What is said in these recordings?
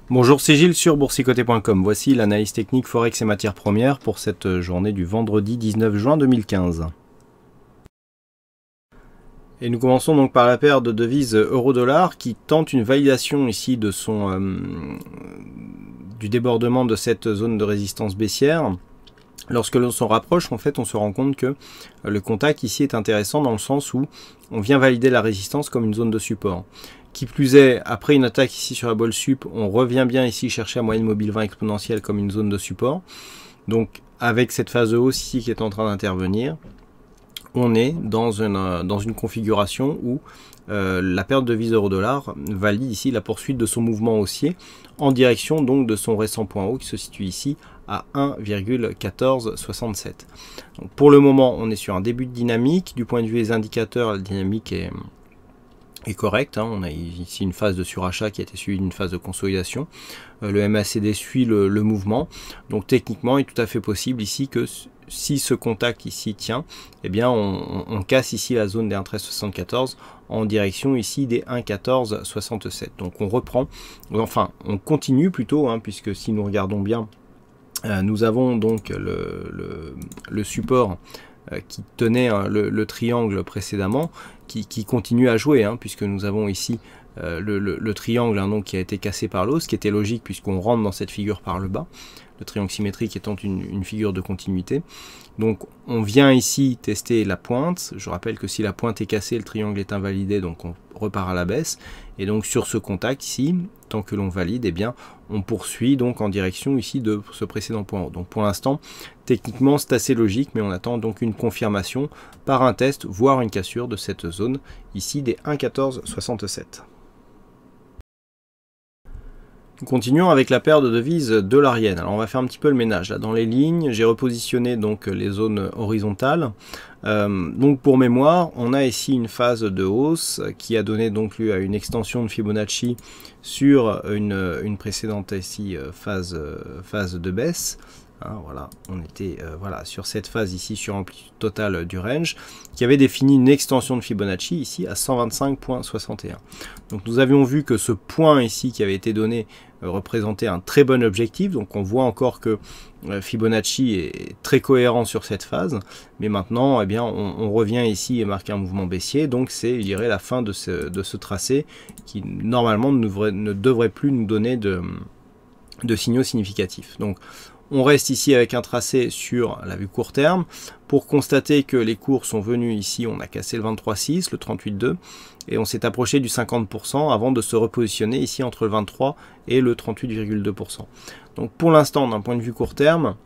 Bonjour, c'est Gilles sur boursicoté.com. Voici l'analyse technique Forex et matières premières pour cette journée du vendredi 19 juin 2015. Et nous commençons donc par la paire de devises euro-dollar qui tente une validation ici de du débordement de cette zone de résistance baissière. Lorsque l'on s'en rapproche, en fait, on se rend compte que le contact ici est intéressant dans le sens où on vient valider la résistance comme une zone de support. Qui plus est, après une attaque ici sur la bolle sup, on revient bien ici chercher la moyenne mobile 20 exponentielle comme une zone de support. Donc avec cette phase de hausse ici qui est en train d'intervenir, on est dans une configuration où la paire de devises euro-dollar valide ici la poursuite de son mouvement haussier en direction donc de son récent point haut qui se situe ici à 1,1467. Pour le moment, on est sur un début de dynamique. Du point de vue des indicateurs, la dynamique est correct, on a ici une phase de surachat qui a été suivie d'une phase de consolidation. Le MACD suit le mouvement, donc techniquement il est tout à fait possible ici que si ce contact ici tient, eh bien on casse ici la zone des 1,1374 en direction ici des 1,1467. Donc on reprend, enfin on continue plutôt, puisque si nous regardons bien, nous avons donc le support qui tenait le triangle précédemment, qui continue à jouer, puisque nous avons ici le triangle donc, qui a été cassé par l'eau, ce qui était logique puisqu'on rentre dans cette figure par le bas, le triangle symétrique étant une figure de continuité. Donc on vient ici tester la pointe. Je rappelle que si la pointe est cassée, le triangle est invalidé, donc on repart à la baisse. Et donc sur ce contact ici, tant que l'on valide, eh bien on poursuit donc en direction ici de ce précédent point haut. Donc pour l'instant, techniquement c'est assez logique, mais on attend donc une confirmation par un test, voire une cassure de cette zone ici des 1,1467. Nous continuons avec la paire de devises dollarienne. Alors on va faire un petit peu le ménage là. Dans les lignes, j'ai repositionné donc les zones horizontales. Donc pour mémoire, on a ici une phase de hausse qui a donné donc lieu à une extension de Fibonacci sur une précédente ici phase de baisse. Voilà, on était sur cette phase ici sur amplitude totale du range qui avait défini une extension de Fibonacci ici à 125,61. Donc nous avions vu que ce point ici qui avait été donné représentait un très bon objectif. Donc on voit encore que Fibonacci est très cohérent sur cette phase, mais maintenant eh bien on revient ici et marque un mouvement baissier. Donc c'est, je dirais, la fin de ce tracé qui normalement ne devrait plus nous donner de signaux significatifs. Donc on reste ici avec un tracé sur la vue court terme pour constater que les cours sont venus ici, on a cassé le 23,6, le 38,2 et on s'est approché du 50% avant de se repositionner ici entre le 23 et le 38,2%. Donc pour l'instant, d'un point de vue court terme,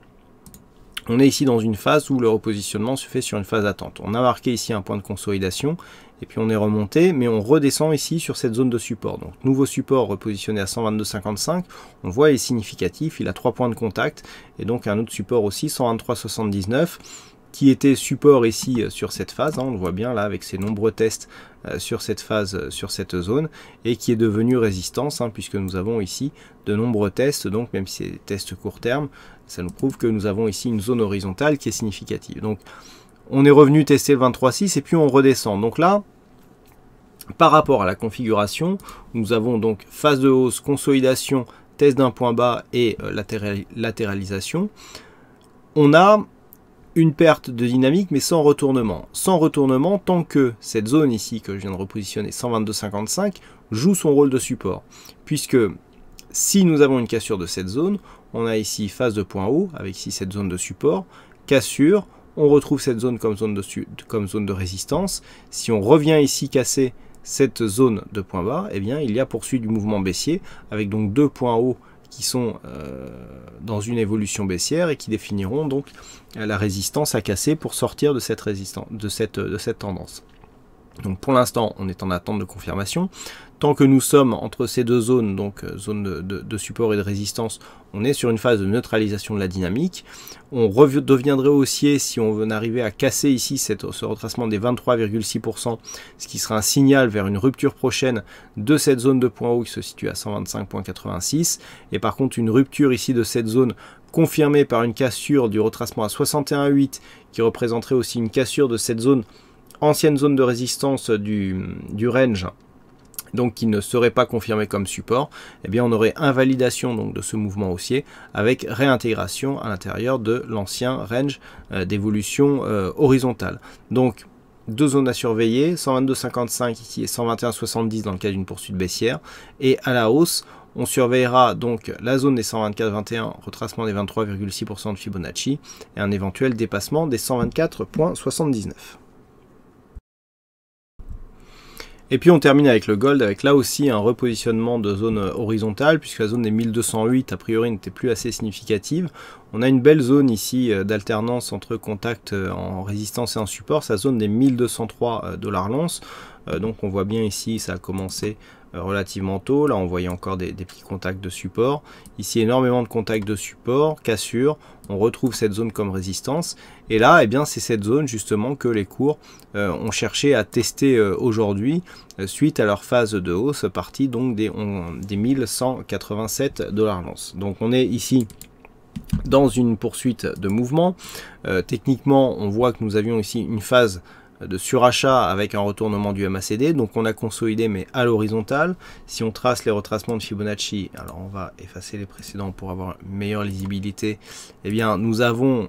on est ici dans une phase où le repositionnement se fait sur une phase d'attente. On a marqué ici un point de consolidation et puis on est remonté, mais on redescend ici sur cette zone de support. Donc nouveau support repositionné à 122,55. On voit il est significatif, il a 3 points de contact et donc un autre support aussi 123,79 qui était support ici sur cette phase. On le voit bien là avec ses nombreux tests sur cette phase, sur cette zone, et qui est devenu résistance puisque nous avons ici de nombreux tests. Donc même si c'est des tests court terme, ça nous prouve que nous avons ici une zone horizontale qui est significative. Donc on est revenu tester le 23,6 et puis on redescend. Donc là, par rapport à la configuration, nous avons donc phase de hausse, consolidation, test d'un point bas et latéralisation. On a une perte de dynamique mais sans retournement. Sans retournement tant que cette zone ici que je viens de repositionner, 122,55, joue son rôle de support. Puisque si nous avons une cassure de cette zone, on a ici phase de point haut avec ici cette zone de support, cassure, on retrouve cette zone comme zone de résistance. Si on revient ici casser cette zone de point bas, eh bien il y a poursuite du mouvement baissier avec donc deux points hauts qui sont dans une évolution baissière et qui définiront donc la résistance à casser pour sortir de cette tendance. Donc pour l'instant, on est en attente de confirmation. Tant que nous sommes entre ces deux zones, donc zone de support et de résistance, on est sur une phase de neutralisation de la dynamique. On deviendrait haussier si on veut arriver à casser ici ce retracement des 23,6%, ce qui sera un signal vers une rupture prochaine de cette zone de point haut qui se situe à 125,86. Et par contre, une rupture ici de cette zone confirmée par une cassure du retracement à 61,8 qui représenterait aussi une cassure de cette zone, ancienne zone de résistance du range, donc qui ne serait pas confirmé comme support, eh bien on aurait invalidation donc de ce mouvement haussier avec réintégration à l'intérieur de l'ancien range d'évolution horizontale. Donc deux zones à surveiller, 122,55 ici et 121,70 dans le cas d'une poursuite baissière, et à la hausse on surveillera donc la zone des 124,21, retracement des 23,6% de Fibonacci et un éventuel dépassement des 124,79. Et puis on termine avec le gold, avec là aussi un repositionnement de zone horizontale, puisque la zone des 1208 a priori n'était plus assez significative. On a une belle zone ici d'alternance entre contact en résistance et en support, sa zone des 1203 $ l'once. Donc on voit bien ici, ça a commencé relativement tôt. Là on voyait encore des petits contacts de support. Ici énormément de contacts de support, cassure. On retrouve cette zone comme résistance. Et là, eh bien, c'est cette zone justement que les cours ont cherché à tester aujourd'hui suite à leur phase de hausse partie donc des 1187 $ l'once. Donc on est ici dans une poursuite de mouvement. Techniquement, on voit que nous avions ici une phase de surachat avec un retournement du MACD, donc on a consolidé mais à l'horizontale. Si on trace les retracements de Fibonacci, alors on va effacer les précédents pour avoir une meilleure lisibilité, eh bien nous avons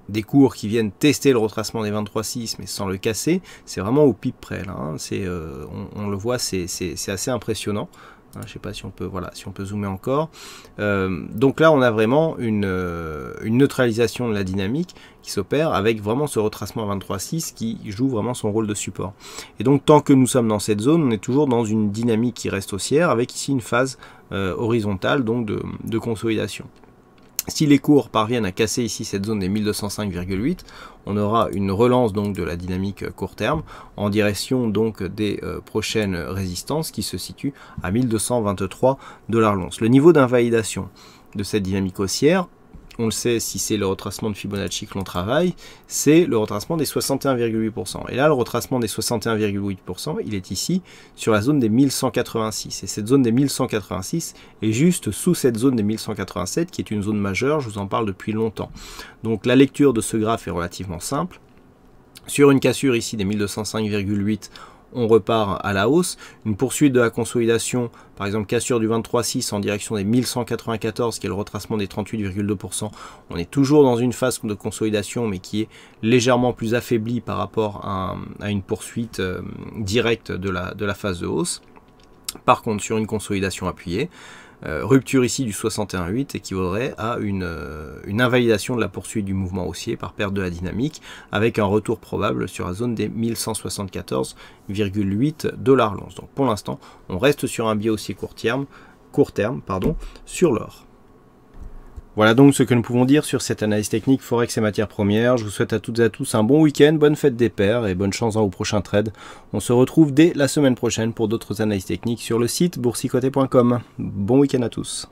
des cours qui viennent tester le retracement des 23,6 mais sans le casser. C'est vraiment au pipe près là, hein. On le voit, c'est assez impressionnant. Je ne sais pas si on peut, voilà, si on peut zoomer encore. Donc là, on a vraiment une neutralisation de la dynamique qui s'opère avec vraiment ce retracement à 23,6 qui joue vraiment son rôle de support. Et donc, tant que nous sommes dans cette zone, on est toujours dans une dynamique qui reste haussière avec ici une phase horizontale donc de consolidation. Si les cours parviennent à casser ici cette zone des 1205,8, on aura une relance donc de la dynamique court terme en direction donc des prochaines résistances qui se situent à 1223 $ l'once. Le niveau d'invalidation de cette dynamique haussière, on le sait si c'est le retracement de Fibonacci que l'on travaille, c'est le retracement des 61,8%. Et là, le retracement des 61,8%, il est ici sur la zone des 1186. Et cette zone des 1186 est juste sous cette zone des 1187, qui est une zone majeure, je vous en parle depuis longtemps. Donc la lecture de ce graphe est relativement simple. Sur une cassure ici des 1205,8, on repart à la hausse. Une poursuite de la consolidation, par exemple cassure du 23,6 en direction des 1194, qui est le retracement des 38,2%. On est toujours dans une phase de consolidation, mais qui est légèrement plus affaiblie par rapport à une poursuite directe de la phase de hausse. Par contre, sur une consolidation appuyée, rupture ici du 61,8 équivaudrait à une invalidation de la poursuite du mouvement haussier par perte de la dynamique avec un retour probable sur la zone des 1174,8 $ l'once. Donc pour l'instant, on reste sur un biais haussier court terme sur l'or. Voilà donc ce que nous pouvons dire sur cette analyse technique Forex et matières premières. Je vous souhaite à toutes et à tous un bon week-end, bonne fête des pairs et bonne chance dans vos prochains trades. On se retrouve dès la semaine prochaine pour d'autres analyses techniques sur le site boursicoté.com. Bon week-end à tous.